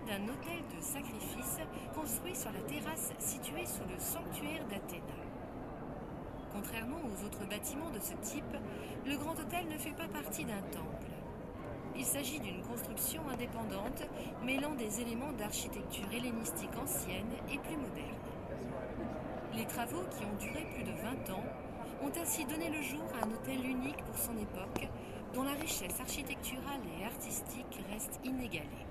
d'un autel de sacrifice construit sur la terrasse située sous le sanctuaire d'Athéna. Contrairement aux autres bâtiments de ce type, le Grand Hôtel ne fait pas partie d'un temple. Il s'agit d'une construction indépendante mêlant des éléments d'architecture hellénistique ancienne et plus moderne. Les travaux, qui ont duré plus de 20 ans, ont ainsi donné le jour à un hôtel unique pour son époque, dont la richesse architecturale et artistique reste inégalée.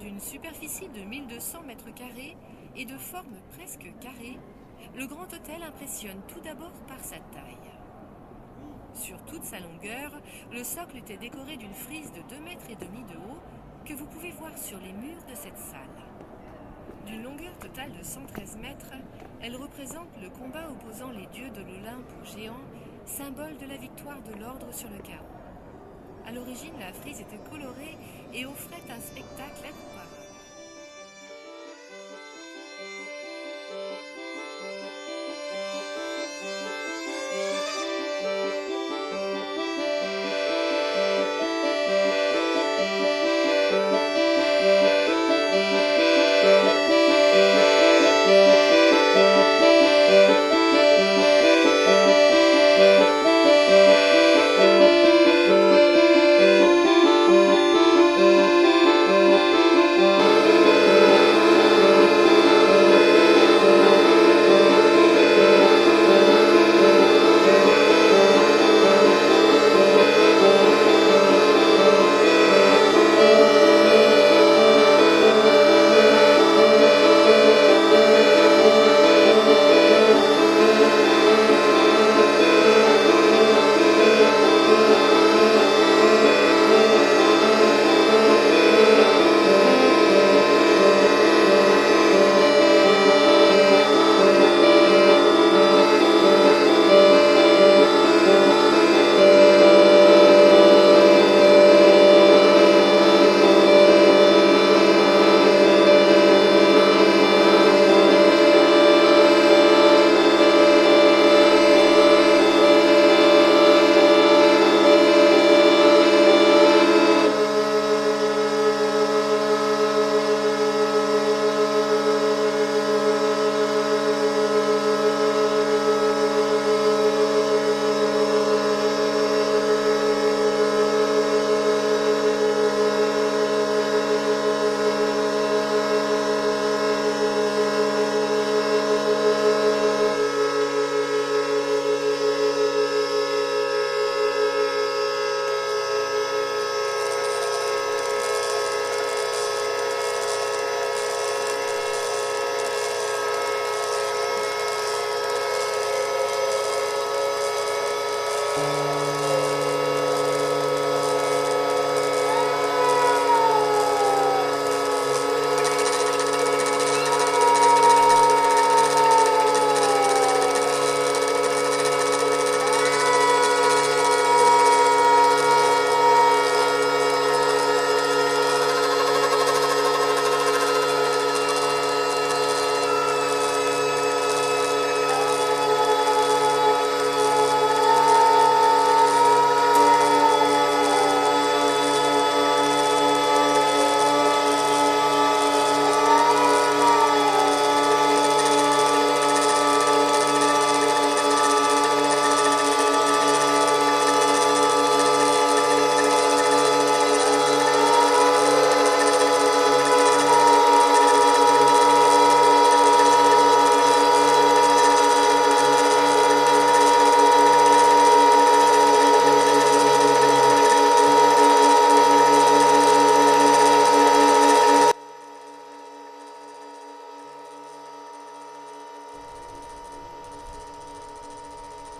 D'une superficie de 1200 mètres carrés et de forme presque carrée, le Grand Hôtel impressionne tout d'abord par sa taille. Sur toute sa longueur, le socle était décoré d'une frise de 2,5 mètres de haut que vous pouvez voir sur les murs de cette salle. D'une longueur totale de 113 mètres, elle représente le combat opposant les dieux de l'Olympe aux géants, symbole de la victoire de l'ordre sur le chaos. À l'origine, la frise était colorée et offrait un spectacle incomparable.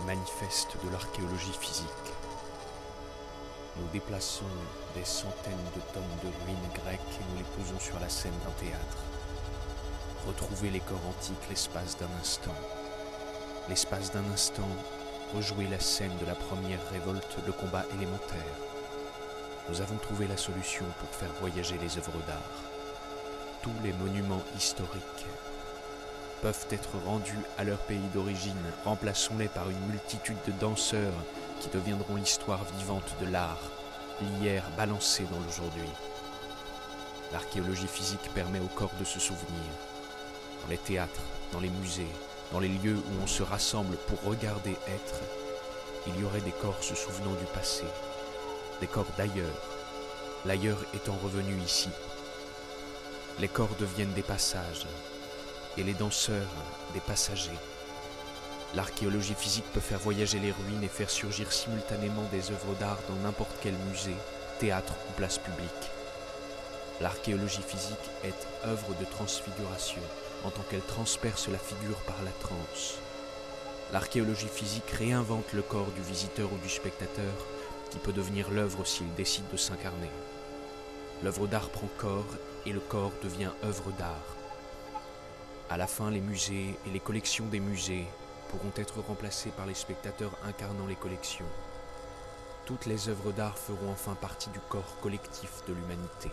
Manifeste de l'archéologie physique. Nous déplaçons des centaines de tonnes de ruines grecques et nous les posons sur la scène d'un théâtre. Retrouver les corps antiques l'espace d'un instant. L'espace d'un instant, rejouer la scène de la première révolte, le combat élémentaire. Nous avons trouvé la solution pour faire voyager les œuvres d'art. Tous les monuments historiques peuvent être rendus à leur pays d'origine. Remplaçons-les par une multitude de danseurs qui deviendront l'histoire vivante de l'art, l'hier balancé dans l'aujourd'hui. L'archéologie physique permet au corps de se souvenir. Dans les théâtres, dans les musées, dans les lieux où on se rassemble pour regarder être, il y aurait des corps se souvenant du passé, des corps d'ailleurs, l'ailleurs étant revenu ici. Les corps deviennent des passages, et les danseurs des passagers. L'archéologie physique peut faire voyager les ruines et faire surgir simultanément des œuvres d'art dans n'importe quel musée, théâtre ou place publique. L'archéologie physique est œuvre de transfiguration, en tant qu'elle transperce la figure par la transe. L'archéologie physique réinvente le corps du visiteur ou du spectateur, qui peut devenir l'œuvre s'il décide de s'incarner. L'œuvre d'art prend corps et le corps devient œuvre d'art. À la fin, les musées et les collections des musées pourront être remplacés par les spectateurs incarnant les collections. Toutes les œuvres d'art feront enfin partie du corps collectif de l'humanité.